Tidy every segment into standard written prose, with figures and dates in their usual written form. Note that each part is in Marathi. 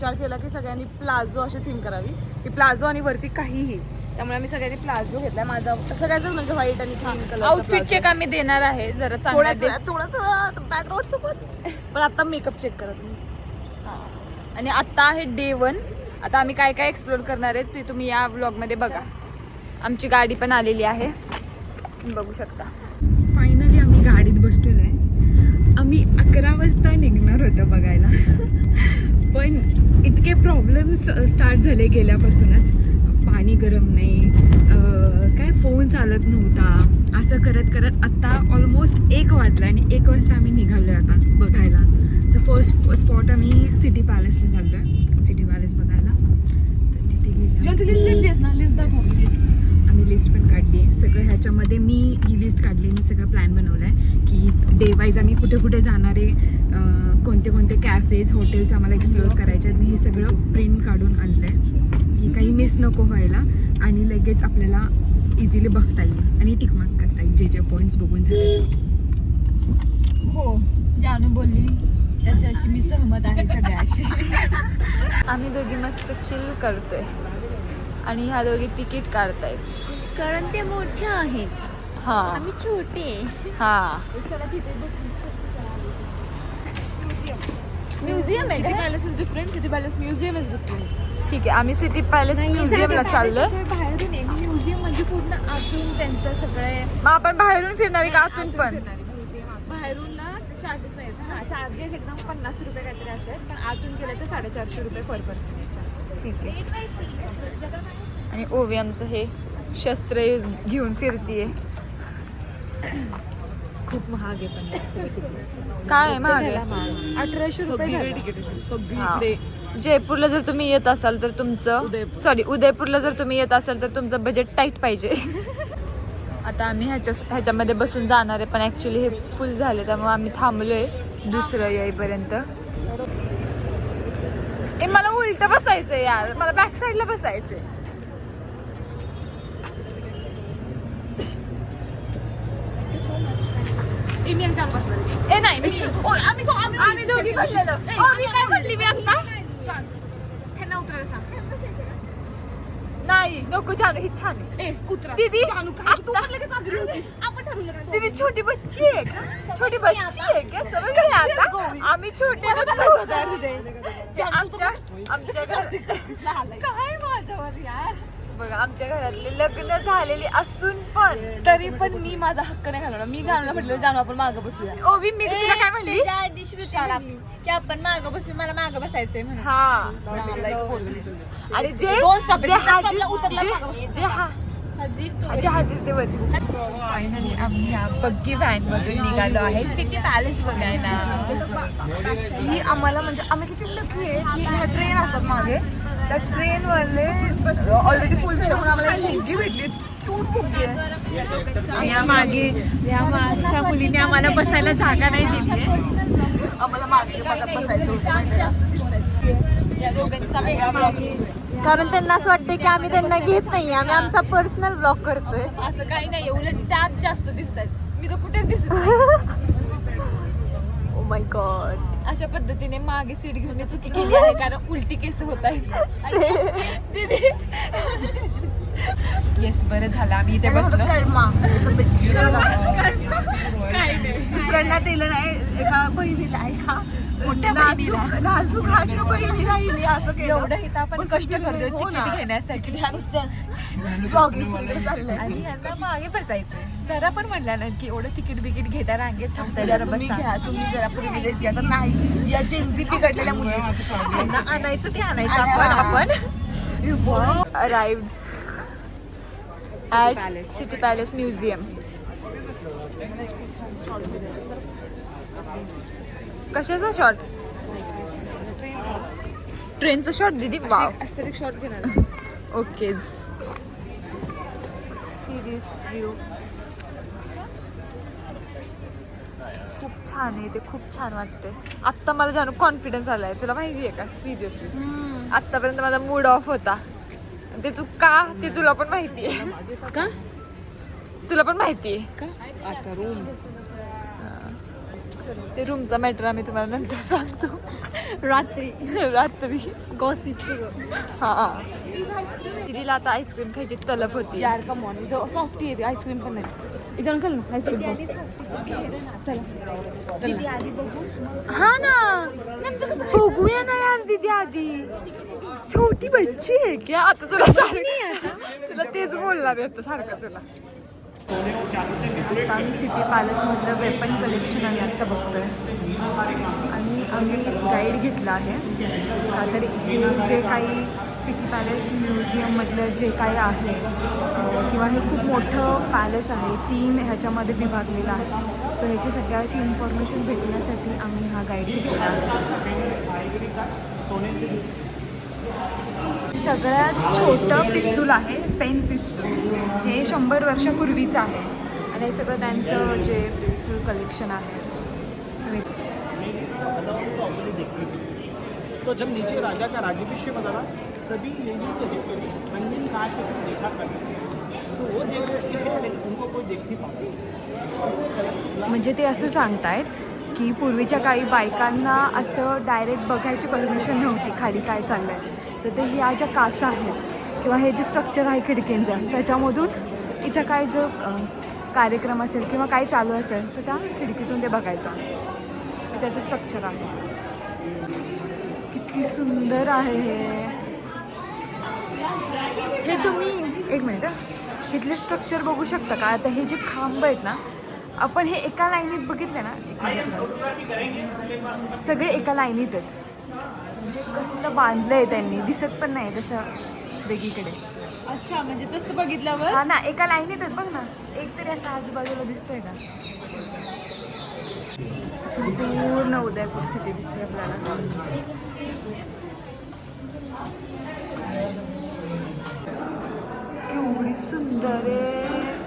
विचार केला की सगळ्यांनी प्लाझो अशी थीम करावी, की प्लाझो आणि वरती काहीही. त्यामुळे आम्ही सगळ्यांनी प्लाझो घेतलाय. माझा सगळ्यांचाच म्हणजे व्हाईट आणि क्रीम कलर. आउटफिट चेक आम्ही देणार आहे जरा थोडं बॅकग्राऊंड सोबत. पण आता मेकअप चेक करा तुम्ही. आणि आता आहे डे 1. आता आम्ही काय काय एक्सप्लोर करणार आहे ते तुम्ही या व्लॉग मध्ये बघा. आमची गाडी पण आलेली आहे, बघू शकता. फायनली आम्ही गाडीत बसलेलो आहे. आम्ही 11 वाजता निघणार होतं बघायला पण इतके प्रॉब्लेम्स स्टार्ट झाले गेल्यापासूनच. पाणी गरम नाही, काय फोन चालत नव्हता, असं करत करत आत्ता ऑलमोस्ट 1 वाजला आणि 1 वाजता आम्ही निघालो आहे आता बघायला. तर फर्स्ट स्पॉट आम्ही सिटी पॅलेसला चाललो आहे, सिटी पॅलेस बघायला. तर तिथे गेलो, आम्ही लिस्ट पण काढली आहे. सगळं ह्याच्यामध्ये मी ही लिस्ट काढली, मी सगळं प्लॅन बनवला आहे की डे वाईज आम्ही कुठे कुठे जाणार आहे, कोणते कोणते कॅफेज हॉटेल्स आम्हाला एक्सप्लोअर करायचे आहेत. मी हे सगळं प्रिंट काढून आणलं आहे की काही मिस नको व्हायला आणि लगेच आपल्याला इझिली बघता येईल आणि टिकमार्क करता येईल जे जे पॉईंट्स बघून झाले. हो, जानू बोलली त्याच्याशी मी सहमत आहे सगळ्याशी. आम्ही दोघी मस्त चिल करतोय आणि ह्या दोघी तिकीट काढतायत कारण ते मोठे आहेत, हा आम्ही छोटे. हा. म्युझियम आहे city palace is different, city palace museum is different. ठीक आहे, आम्ही सिटी पॅलेस म्युझियमला चाललोय. बाहेरून आहे म्युझियम म्हणजे पूर्ण आतून त्यांचं सगळं. मग आपण बाहेरून फिरणार आहे का आतून पण? बाहेरून ना चार्जेस नाही आहेत. चार्जेस एकदम 50 रुपये काहीतरी असतात, पण आतून गेले तर 450 रुपये पर पर्सन. ठीक आहे. आणि ओवी आमचं हे शस्त्र घेऊन फिरतीये. खूप महाग आहे पण सगळं तिकीट. काय महाग आहे? 1800 रुपये सगळीकडे झालं. तिकीट आहे, सगळीकडे. जयपूरला जर तुम्ही येत असाल तर तुमचं सॉरी उदयपूरला जर तुम्ही येत असाल तर तुमचं बजेट टाईट पाहिजे. आता आम्ही ह्याच्यामध्ये बसून जाणार आहे पण ऍक्च्युली हे फुल झाले त्यामुळे आम्ही थांबलोय दुसरं येईपर्यंत. मला उलट बसायचंय यार, मला बॅक साईडला बसायचंय. इंडियन चार बसणार आहे. ए नाही आम्ही दोघी बसलेलो. मी काय म्हणली मी आता? ह्यांना उतरायला सांग. नाही नको, छान ही छान आहे. उतरा दीदी, जानू काय तू पण लगेच आग्रह होतीस. आपण ठरवलं का? दीदी छोटी बच्ची आहे का? छोटी बच्ची आहे का? समजली आता? आम्ही छोटे आमच्या घर काय माझ्यावर यार. बघा आमच्या घरातले लग्न झालेली असून पण तरी पण मी माझा हक्क नाही घालवणार. मी जानूला म्हटलं जानू आपण मागं बसूया. ओवी मी तुला काय म्हणली? त्याच्या आधी श्रुती म्हणली की आपण मागं बसू, मला मागं बसायचंय म्हणून. हा. नालायक पोरगी. आणि जे दोन stop आहेत. जे एका हाजीर stopला उतरला मागं बसूया. जे हाजीर ते वरती. फायनली आम्ही या बग्गी व्हॅन मधून निघालो आहे सिटी पॅलेस बघायला. ही आम्हाला म्हणजे आम्ही किती लकी आहे की ह्या ट्रेन असतात मागे, त्या ट्रेनवाले ऑलरेडी फुल झाले म्हणून आम्हाला एक मुलगी भेटली. क्यूट मुलगी आहे. या मागे या मागच्या मुलीने आम्हाला बसायला जागा नाही दिली आहे. आम्हाला मागे बघत बसायचं होतं माहिती आहे. या दोघांचा वेगळा ब्लॉग सुरू आहे. कारण त्यांना असं वाटतं की आम्ही त्यांना घेत नाही, आम्ही आमचा पर्सनल ब्लॉग करतोय. असं काही नाही, उलट त्यात जास्त दिसतात, मी तर कुठेच दिसत नाही. Oh my God. अशा पद्धतीने मागे सीट घेऊन मी चुकी केली आहे कारण उलटी केस होत आहेत. येस, बरं झालं आम्ही इथे बसलो. कर्मा काय नाही, दुसऱ्यांना दिलं नाही, एका बहिणीला एका मोठ्या बहिणीला. नाजूक हातच्या बहिणीला हिने असं केलं. एवढं इथं आपण कष्ट करतोय हो ना. तिकीट घेण्यासाठी ह्या नुसत्या vlogging सगळं चाललंय. आणि ह्यांना मागे बसायचंय. जरा पण म्हणलं ना की एवढं तिकीट बिकीट घेता रांगेत थांबताय, जरा तुम्ही बसा. घ्या, तुम्ही जरा प्रिव्हिलेज घ्या. तर नाही, या जेन्झी बिघडलेल्या मुली ह्यांना आणायचं ते आणायचं आपण. Arrived at city palace museum. कशाचा शॉट? ट्रेनचा शॉट दीदी. वाव, एस्थेटिक शॉट्स घेणार. ओके. See this view. खूप छान आहे ते, खूप छान वाटते. आत्ता मला जानू कॉन्फिडन्स आलाय, तुला माहिती आहे का? सिरियसली आत्तापर्यंत माझा मूड ऑफ होता. ते तू का ते तुला पण माहिती आहे का? तुला पण माहिती आहे का? अच्छा, रूम. ते रूमचा मॅटर आम्ही तुम्हाला नंतर सांगतो. रात्री गॉसिप. हा दीदीला आता आईस्क्रीम खायची तलप होती. यार कम ऑन, इथं सॉफ्टी येते, आईस्क्रीम पण नाही. इथं चल ना आईस्क्रीम. दीदी आधी बघू. हा ना नंतर बघूया ना यार दीदी आधी. छोटी बच्ची आहे क्या? आता तुला तुला तेच बोलणार आहे आता सारखं तुला. आता आम्ही सिटी पॅलेसमधलं वेपन कलेक्शन आम्ही आत्ता बघतोय आणि आम्ही गाईड घेतला आहे. तर हे जे काही सिटी पॅलेस म्युझियममधलं जे काही आहे किंवा हे खूप मोठं पॅलेस आहे, 3 ह्याच्यामध्ये विभागलेलं आहे. तर ह्याची सगळ्याची इन्फॉर्मेशन भेटण्यासाठी आम्ही हा गाईड घेतला आहे. सगळ्यात छोटं पिस्तूल आहे, पेन पिस्तूल. हे 100 वर्षापूर्वीचं आहे आणि हे सगळं त्यांचं जे पिस्तूल कलेक्शन आहे. तो जब नीचे राजा का राज्याभिषेक होता ना, सभी लेडी को देखते थे, रंगीन कांच के थ्रू देखा करते थे. तो वो देख रहे थे लेकिन उनको कोई देख नहीं पाते. म्हणजे ते असं सांगतायत की पूर्वीच्या काळी बायकांना असं डायरेक्ट बघायची परमिशन नव्हती खाली काय चाललंय. तर ते ह्या ज्या काचा आहेत किंवा हे जे स्ट्रक्चर आहे खिडकींचं, त्याच्यामधून इथं काय जो कार्यक्रम असेल किंवा काय चालू असेल तर त्या खिडकीतून ते बघायचं. त्याचं स्ट्रक्चर आहे. किती सुंदर आहे हे तुम्ही एक मिनिट इथले स्ट्रक्चर बघू शकता का? आता हे जे खांब आहेत ना, आपण हे एका लाईनीत बघितले ना, सगळे एका लाईनीत आहेत. म्हणजे कसलं बांधलंय त्यांनी, दिसत पण नाही तसं वेगळीकडे. अच्छा, म्हणजे तसं बघितल्यावर हा ना, एका लाईनीत आहेत बघ ना. एक तरी असं आजूबाजूला दिसतोय का? पूर्ण उदयपूर सिटी दिसते आपल्याला. केवढी सुंदर आहे.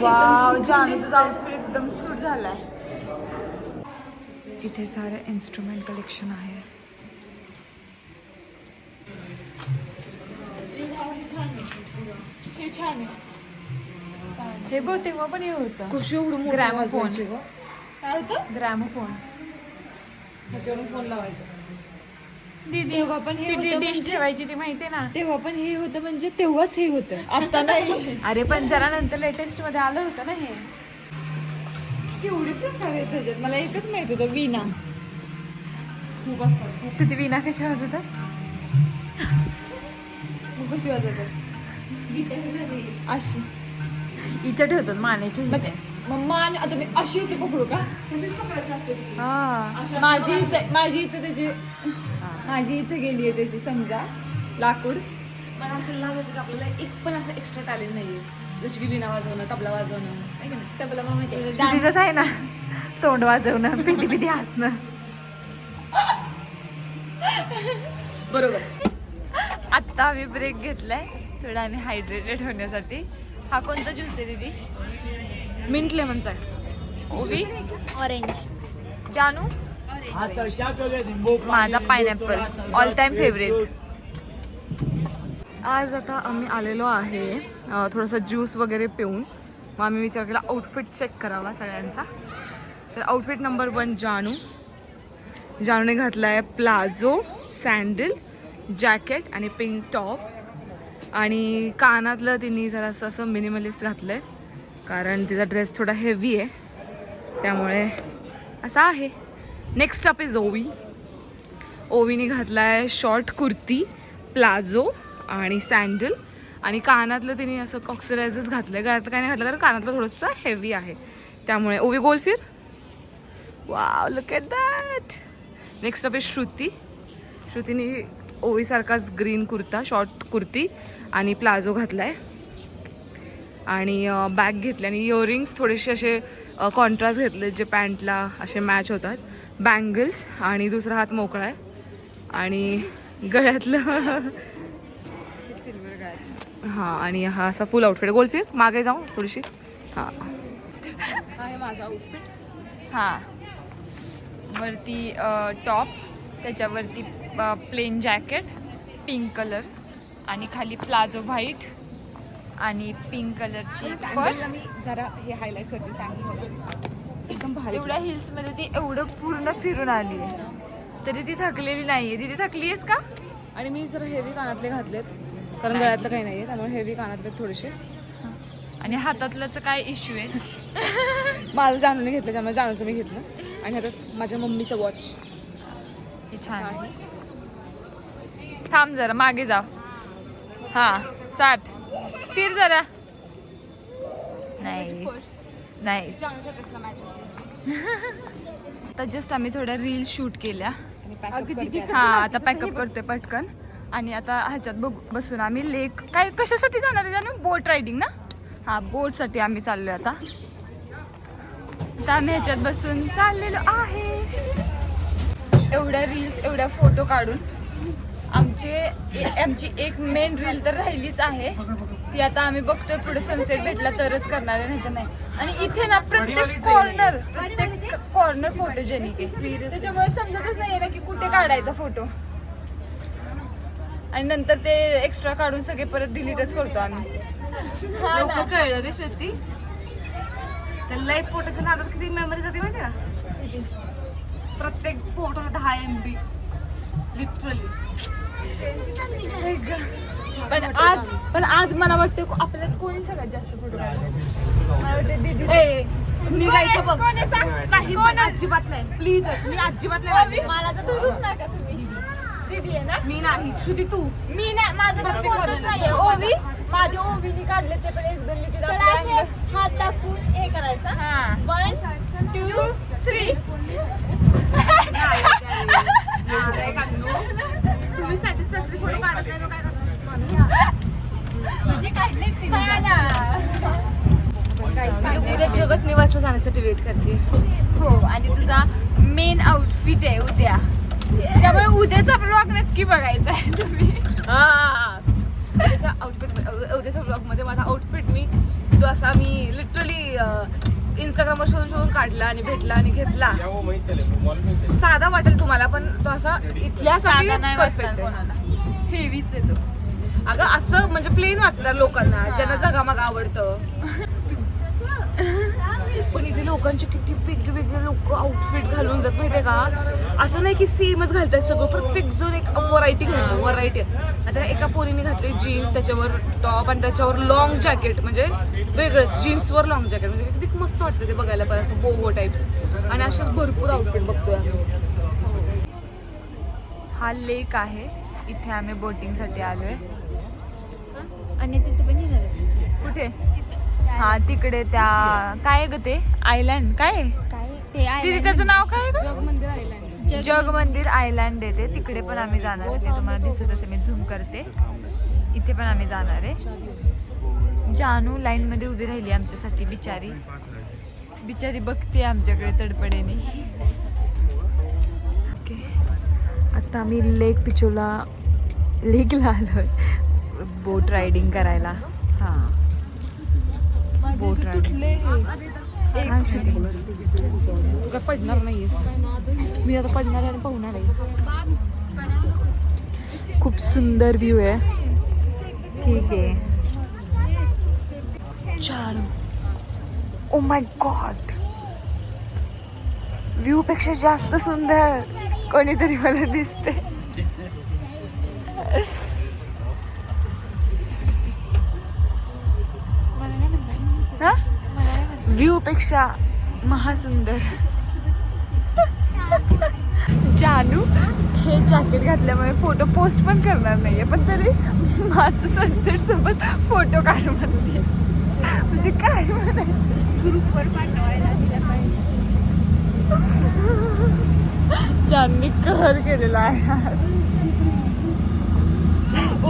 वाव, जानूचं आउटफिट एकदम सूट झालाय. इथे सारे इन्स्ट्रुमेंट कलेक्शन आहे. हे छान आहे. हे बघ तेव्हा पण हे होतं कशी एवढं मोठं ग्रॅमोफोन. वाजवायची गं? काय होतं? ग्रॅमोफोन. ह्याच्यावरून फोन लावायचा. दीदी तेव्हा पण हे ती होतं डिश म्हणजे- ठेवायची ती माहितीये ना. तेव्हा पण हे होतं म्हणजे तेव्हाच हे होतं, आता नाही. अरे पण जरा नंतर लेटेस्ट मध्ये आलं होतं ना हे. केवढे प्रकार आहेत त्याच्यात, मला एकच माहित होतं, वीणा. खूप असतात. श्रुती विना कशा होत खूप कशी वाजवतात. अशी इथं ठेवतात मानेच्या इथे. मग मान आता मी अशी होती पकडू का? तशीच पकडायची असते ती. हा. माझी इथं त्याची माझी इथं गेली आहे त्याची समजा लाकूड. मला असं लागत की आपल्याला एक पण असं एक्स्ट्रा टॅलेंट नाहीये, जशी की विणा वाजवणं, तबला वाजवणं, आहे की नाही? तबला मला माहिती आहे. श्रुतीचंच आहे ना, तोंड वाजवणं, पिटी पिटी हसणं. बरोबर. आत्ता आम्ही ब्रेक घेतलाय थोडा आम्ही हायड्रेटेड होण्यासाठी. हा कोणता ज्यूस आहे दीदी? मिंट लेमनचा आहे. ओवी, ऑरेंज. जानू, हाँ सर, क्या कर रहे थे? माझा पायनॅपल ऑल टाइम फेवरेट. आज आता आम्ही आलेलो आहे थोडंसं ज्यूस वगैरे पिऊन. मग आम्ही विचार केला आउटफिट चेक करावा सगळ्यांचा. तर आउटफिट नंबर 1 जानूने घातला आहे प्लाझो, सँडल, जॅकेट आणि पिंक टॉप. आणि कानातलं तिने जरासं असं मिनिमलिस्ट घातलं आहे कारण तिचा ड्रेस थोडा हेवी आहे, त्यामुळे असा आहे. नेक्स्ट अप इज ओवीने घातला आहे शॉर्ट कुर्ती, प्लाझो आणि सँडल. आणि कानातलं तिने असं कॉक्सरायझच घातलं आहे. गळ्यातलं काय नाही घातलं कारण कानातलं थोडंसं हेवी आहे, त्यामुळे ओवी गोल फिर. Wow, look at that. Next up is श्रुतीने ओवीसारखाच ग्रीन कुर्ता, शॉर्ट कुर्ती आणि प्लाझो घातला आहे. आणि बॅग घेतली आणि इयरिंग्स थोडेसे असे कॉन्ट्रास्ट घेतले जे पॅन्टला असे मॅच होतात. बँगल्स आणि दुसरा हात मोकळा आहे. आणि गळ्यातलं सिल्वर गाय. हां, आणि हा असा फुल आउटफिट. गोलफिर मागे जाऊ थोडीशी. हां, हा आहे माझा आउटफिट. हां, वरती टॉप, त्याच्यावरती प्लेन जॅकेट पिंक कलर आणि खाली प्लाझो व्हाईट आणि पिंक कलरची पर्स पर्स. मी जरा हे हायलाइट करते सांगितलं एकदम भारी. एवढ्या हिल्स मध्ये ती एवढं पूर्ण फिरून आली तरी ती थकलेली नाहीये. दीदी थकली आहेस का? आणि मी जरा हेवी कानातले घातलेत कारण गळ्यातलं काही नाहीये त्यामुळे हेवी कानातले थोडेसे. आणि हातातल्याच काय इश्यू आहे? माझं जानूने घेतलं त्यामुळे जानूचं मी घेतलं. आणि आता माझ्या मम्मीचं वॉच. हे छान आहे. थांब जरा मागे जा. हा स्टार्ट. फिर जरा. Nice nice. जानूच्या ड्रेसला मॅच. आता जस्ट आम्ही थोड्या रील शूट केल्या. आणि हा आता पॅकअप करतोय पटकन. आणि आता ह्याच्यात बसून आम्ही लेक काय कशासाठी जाणार आहे जानू? बोट रायडिंग ना? हा बोटसाठी आम्ही चाललोय आता. आता आम्ही ह्याच्यात बसून चाललेलो आहे. एवढ्या रील्स एवढ्या फोटो काढून आमची एक मेन रील तर राहिलीच आहे. ती आता आम्ही बघतोय पुढे सनसेट भेटला तरच करणार आहे, नाही तर नाही. आणि इथे ना प्रत्येक कॉर्नर फोटोजेनिक आहे सिरियस. त्याच्यामुळे समजतच नाहीये ना की कुठे काढायचा फोटो. आणि नंतर ते एक्स्ट्रा काढून सगळे परत डिलीटच करतो आम्ही. लवकर कळलं रे श्रुती. त्या लाईव्ह फोटोच्या नादात किती मेमरी जाते माहिती का? प्रत्येक फोटोला 10 MB लिटरली. पण आज मला वाटतं आपल्यात कोणी सगळ्यात जास्त फोटो काढले? मला वाटतं दीदी. निघायचं बघ. काही पण अजिबात नाही प्लीजच. मी अजिबात नाही काढले. मला तर धरूच नका तुम्ही. दीदी आहे ना? मी नाही श्रुती तू. मी नाही. माझं प्रत्येक फोटोच corner ला. नाहीये. ओवी माझ्या ओवीने काढले ते पण 1-2 मी तिला हात दाखवून हे करायचं. हा 1 2 3. तुम्ही सॅटिस्फॅक्टरी फोटो काढत नाही तो काय करणार? म्हणजे काढले उद्या जगत निवासला जाण्यासाठी वेट करते. हो. आणि तुझा मेन आउटफिट आहे उद्या, त्यामुळे उद्याचा ब्लॉग नक्की बघायचा आहे तुम्ही. उद्याच्या ब्लॉग मध्ये माझा आउटफिट जो असा मी लिटरली इंस्टाग्रामवर शोधून काढला आणि भेटला आणि घेतला. साधा वाटेल तुम्हाला पण तो असा इथल्यासाठी परफेक्ट आहे. हेवीच आहे तो. अगं असं म्हणजे प्लेन वाटणार लोकांना ज्यांना जगामाग आवडतं. पण इथे लोकांचे किती वेगवेगळे लोक आउटफिट घालून जात माहितीये का? असं नाही की सेमच घालतात सगळं. प्रत्येक जण एक व्हरायटी घालतो. व्हरायटी. आता एका पोरीने घातली जीन्स, त्याच्यावर टॉप आणि त्याच्यावर लॉंग जॅकेट. म्हणजे वेगळंच जीन्सवर लॉंग जॅकेट. म्हणजे किती मस्त वाटतं ते बघायला पण असं बोहो टाइप्स. आणि असेच भरपूर आउटफिट बघतोय आम्ही. हा लेक आहे. इथे आम्ही बोटिंगसाठी आलोय. आणि तिथे पण येणार आहे. कुठे? हा तिकडे त्या काय ग ते आयलँड काय काय ते तिथे त्याचं नाव काय ग? जगमंदिर आयलँड. जगमंदिर आयलँड आहे ते. तिकडे पण आम्ही जाणार आहे. ते तुम्हाला दिसत असेल मी झूम करते. इथे पण आम्ही जाणार आहे. जानू लाईन मध्ये उभी राहिली आमच्यासाठी. बिचारी बघते आमच्याकडे तडपडेने. ओके आता आम्ही लेकला आलोय बोट रायडिंग करायला. हा बोट रायडिंग. काय श्रुती? तू काय पडणार नाहीयेस. मी आता पडणार आणि पाहुणार आहे. खूप सुंदर व्ह्यू आहे. ठीक आहे. जानू ओ माय गॉड. व्ह्यू पेक्षा जास्त सुंदर कोणीतरी मला दिसते. व्ह्यू पेक्षा महासुंदर. जानू हे जॅकेट घातल्यामुळे फोटो पोस्ट पण करणार नाहीये, पण तरी माझं सनसेट सोबत फोटो काढ म्हणते. म्हणजे काय म्हणायचं? ग्रुपवर पाठवायला दिला पाहिजे. जानूने कहर केलेला आहे.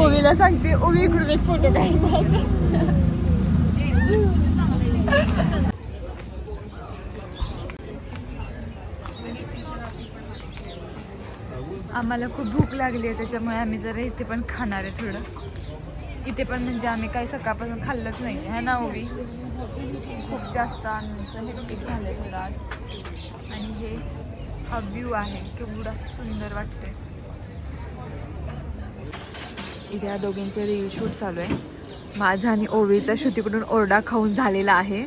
ओवीला सांगते ओवी इकडून एक फोटो काढ माझा. आम्हाला खूप भूक लागली आहे त्याच्यामुळे आम्ही जरा इथे पण खाणार आहे थोडं. इथे पण म्हणजे आम्ही काही सकाळपासून खाल्लंच नाही आहे ना ओवी. खूप जास्त आमचं हेक्टिक झालं थोडं आज. आणि हे हा व्ह्यू आहे केवढा सुंदर वाटतोय. इथे या दोघींचे रील शूट चालू आहे. माझा आणि ओवीचा श्रुतीकडून ओरडा खाऊन झालेला आहे.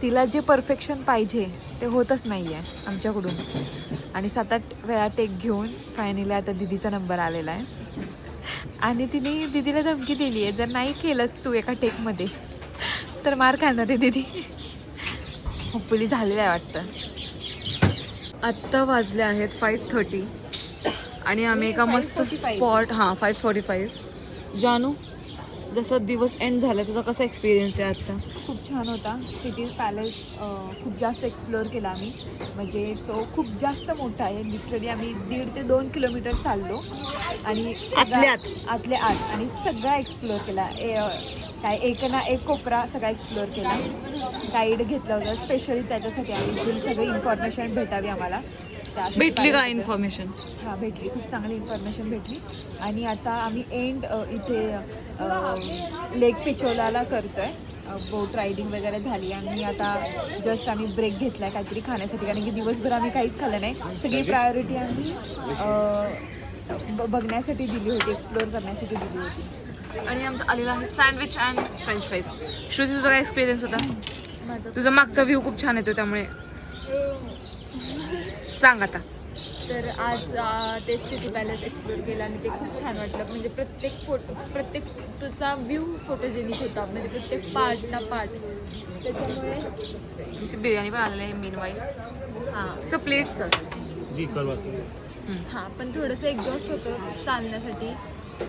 तिला जे परफेक्शन पाहिजे ते होतच नाही आहे आमच्याकडून. आणि 7-8 वेळा टेक घेऊन फायनली आता दिदीचा नंबर आलेला आहे. आणि तिने दिदीला धमकी दिली आहे, जर नाही केलंस तू एका टेकमध्ये तर मार खाणार आहे दिदी. होपफुली झालेलं आहे वाटतं. आत्ता वाजले आहेत 5:30 आणि आम्ही एका मस्त 5:45. स्पॉट 5:45. जानू, जसं दिवस एंड झाला तुझा कसा एक्सपिरियन्स आहे आजचा? खूप छान होता. सिटी पॅलेस खूप जास्त एक्सप्लोअर केला आम्ही. म्हणजे तो खूप जास्त मोठा आहे. लिटरली आम्ही 1.5 ते 2 किलोमीटर चाललो आणि आतले आत आणि सगळा एक्सप्लोअर केला. काय एक ना एक कोपरा सगळा एक्सप्लोअर केला. गाईड घेतला होता स्पेशली त्याच्यासाठी आम्ही सगळी इन्फॉर्मेशन भेटावी आम्हाला. भेटली का इन्फॉर्मेशन? हां भेटली, खूप चांगली इन्फॉर्मेशन भेटली. आणि आता आम्ही एंड इथे लेक पिचोलाला करतो आहे. बोट रायडिंग वगैरे झाली आणि आता जस्ट आम्ही ब्रेक घेतला आहे काहीतरी खाण्यासाठी, कारण की दिवसभर आम्ही काहीच खाल्लं नाही. सगळी प्रायोरिटी आम्ही बघण्यासाठी दिली होती, एक्सप्लोअर करण्यासाठी दिली होती. आणि आमचं आलेलं आहे sandwich and French fries. Shruti, तुझा काय एक्सपिरियन्स होता? माझं तुझा मागचा व्ह्यू खूप छान येतो, त्यामुळे सांग आता. तर आज ते सिटी पॅलेस एक्सप्लोअर केलं आणि ते खूप छान वाटलं. म्हणजे प्रत्येक तुझा व्ह्यू फोटोजेनिक होता, म्हणजे प्रत्येक पार्ट ना पार्ट. त्याच्यामुळे आमची बिर्याणी पण आलेली आहे मीन वाईल. हां सो प्लेट्स सर. जी करवा. हां पण थोडंसं एक्झॉस्ट होतं चालण्यासाठी,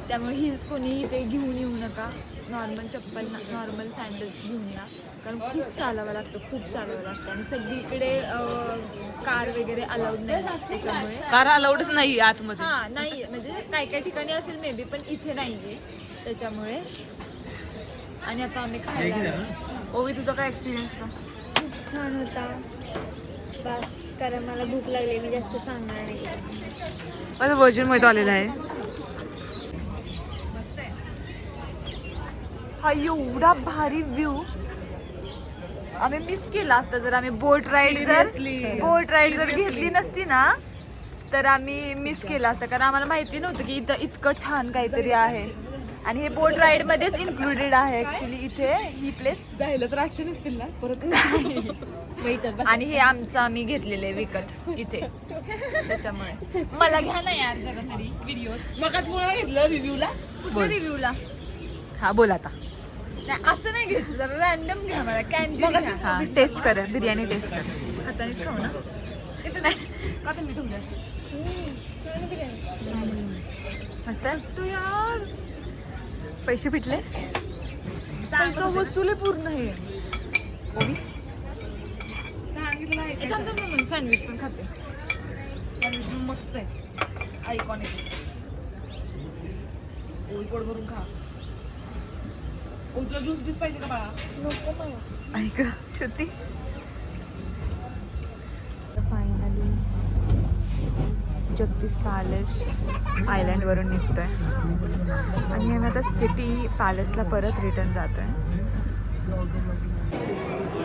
त्यामुळे हिल्स कोणीही ते घेऊन येऊ नका. नॉर्मल चप्पल, नॉर्मल सँडल्स घेऊन या, कारण खूप चालावं लागतं आणि सगळीकडे कार वगैरे अलाउड नाही त्याच्यामुळे. कार अलाउडच नाही आतमध्ये. हां नाही, म्हणजे काही ठिकाणी असेल मे बी, पण इथे नाही आहे त्याच्यामुळे. आणि आता आम्ही खायला आलो. ओवी, तुझा काय एक्सपिरियन्स होता? खूप छान होता. बस कारण मला भूक लागली, मी जास्त सांगणार नाही. माझा व्हर्जिन मोहितो आलेला आहे. हा एवढा भारी व्ह्यू आम्ही मिस केला असता जर आम्ही बोट राईड जर घेतली नसती ना, तर आम्ही मिस केला असता. कारण आम्हाला माहिती नव्हतं की इथं इतकं छान काहीतरी आहे. आणि हे बोट राईड मध्येच इन्क्लुडेड आहे ऍक्च्युली इथे ही प्लेस. जायला तर ऍक्शन असतील ना परत. आणि हे आमचं आम्ही घेतलेले विकत इथे, त्याच्यामुळे. मला घ्या ना यार जरा तरी व्हिडिओ. मगाच कोणाला घेतलं रिव्ह्यूला? कुठल्या रिव्ह्यूला? हा बोल आता. नाही असं नाही घ्यायचं, जरा रॅन्डम घ्या. मला कॅन्डी. हा टेस्ट कर, बिर्याणी टेस्ट कर. हातानेच खाऊ ना. इथं नाही का तुम्ही ठेवलं? मस्त आहे तू यार. पैसे फिटले, पैसा वसूल आहे पूर्ण. हे ओवी सांगितलं आहे. सँडविच पण खाते. सँडविच मस्त आहे, आयकॉनिक. ओवी पोट भरून खा. तुला ज्यूस बीस पाहिजे का बाळा? नको मला. ऐक श्रुती, फायनली जगदीश पॅलेस आयलँडवरून निघतोय आणि आम्ही आता सिटी पॅलेसला परत रिटर्न जातोय.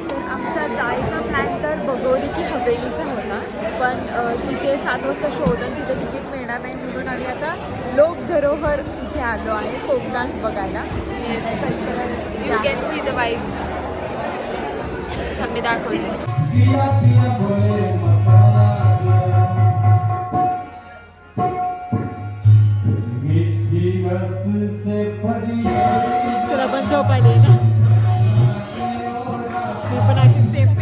तर आमचा जायचा प्लॅन तर बगोरी की हवेलीचा होता, पण तिथे 7 वाजता शो होता आणि तिथे तिकीट मिळणार नाही म्हणून आम्ही आता लोक धरोहर इथे आलो आहे फोक डान्स बघायला. You can see the vibe. मी दाखवते. तुला पण झोप आली ना? मी पण अशी सेम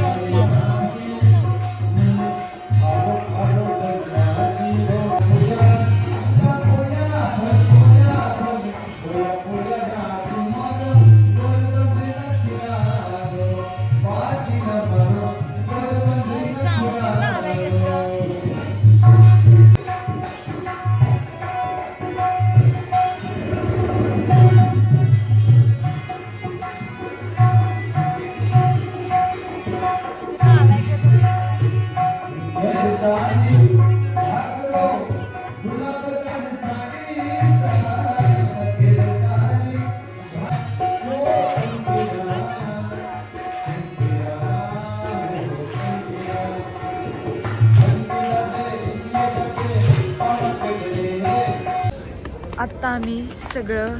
आत्ता आम्ही सगळं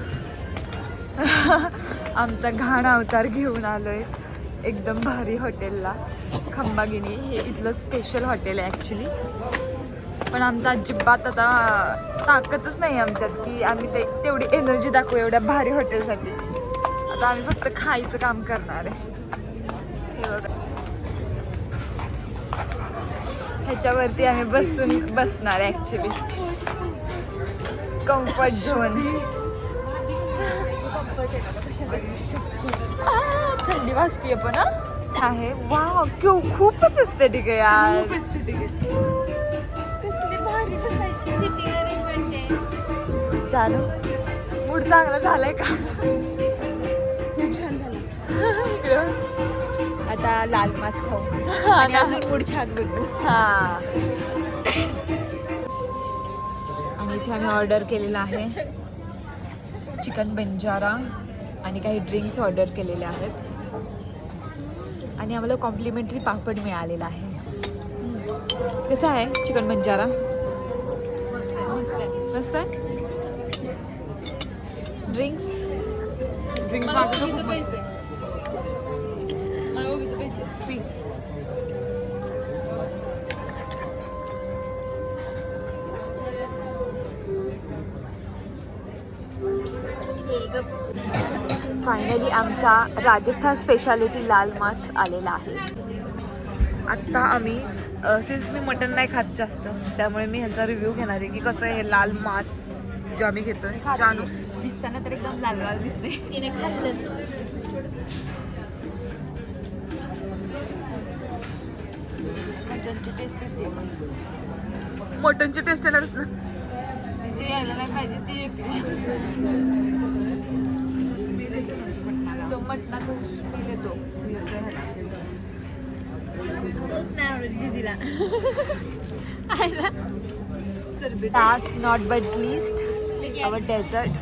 आमचा घाण अवतार घेऊन आलोय एकदम भारी हॉटेलला. खंबागिनी हे इथलं स्पेशल हॉटेल आहे ॲक्च्युली. पण आमचा अजिबात आता ताकदच नाही आमच्यात की आम्ही तेवढी एनर्जी दाखवू एवढ्या भारी हॉटेलसाठी. आता आम्ही फक्त खायचं काम करणार आहे. हे बघा, ह्याच्यावरती आम्ही बसणार आहे ॲक्च्युली. Comfort zone. थंडी वाजतीये पण आहे. वा खूपच एस्थेटिक आहे यार. चालू मूड चांगला झालाय का? खूप छान झालं. इकडं आता लाल मास खाऊ आणि अजून मूड छान बनवू. हा. आणि इथे आम्ही ऑर्डर केलेला आहे चिकन बंजारा आणि काही ड्रिंक्स ऑर्डर केलेले आहेत आणि आम्हाला कॉम्प्लिमेंटरी पापड मिळालेला आहे. कसं आहे चिकन बंजारा? मस्त आहे. ड्रिंक्स माझं तर खूप मस्त आहे. फायनली आमचा राजस्थान स्पेशालिटी लाल मास आलेला आहे. आत्ता आम्ही सिन्स मी मटण नाही खात जास्त, त्यामुळे मी ह्यांचा रिव्ह्यू घेणार आहे की कसं आहे हे लाल मास जे आम्ही घेतोय. जानू दिसताना तर एकदम लाल लाल दिसते. तिने खाल्लं. मटनची टेस्ट येते. मटणची टेस्ट येणारच ना. जी यायला नाही पाहिजे ती येते. स्मेल येतो ना तो मटणाचा स्मेल येतो. तोच नाही आवडत दीदीला. Last not but least, our dessert.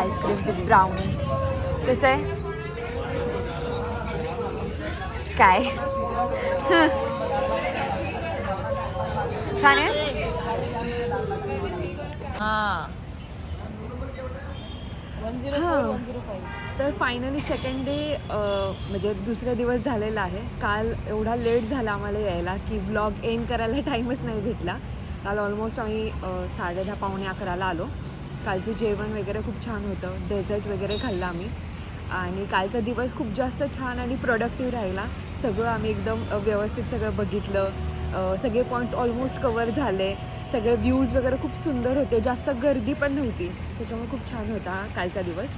Ice cream with brownie. कसं आहे? काय? छान आहे? हां. तर फायनली सेकंड डे म्हणजे दुसरा दिवस झालेला आहे. काल एवढा लेट झाला आम्हाला यायला की व्लॉग एंड करायला टाईमच नाही भेटला. काल ऑलमोस्ट आम्ही 10:30 पावणे 11ला आलो. कालचं जेवण वगैरे खूप छान होतं. डेझर्ट वगैरे खाल्लं आम्ही आणि कालचा दिवस खूप जास्त छान आणि प्रोडक्टिव्ह राहिला. सगळं आम्ही एकदम व्यवस्थित सगळं बघितलं. सगळे पॉईंट्स ऑलमोस्ट कवर झाले. सगळे व्ह्यूज वगैरे खूप सुंदर होते. जास्त गर्दी पण नव्हती, त्याच्यामुळे खूप छान होता कालचा दिवस.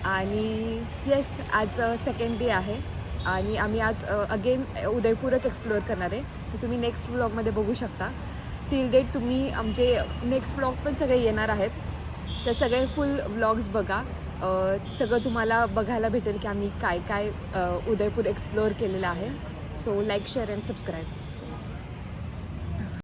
आणि येस, आज सेकंड डे आहे आणि आम्ही आज अगेन उदयपूरच एक्सप्लोअर करणार आहे. ते तुम्ही नेक्स्ट व्लॉगमध्ये बघू शकता. टिल डेट तुम्ही आमचे नेक्स्ट व्लॉग पण सगळे येणार आहेत. तर सगळे फुल व्लॉग्स बघा. सगळं तुम्हाला बघायला भेटेल की आम्ही काय काय उदयपूर एक्सप्लोअर केलेलं आहे. So like, share and subscribe.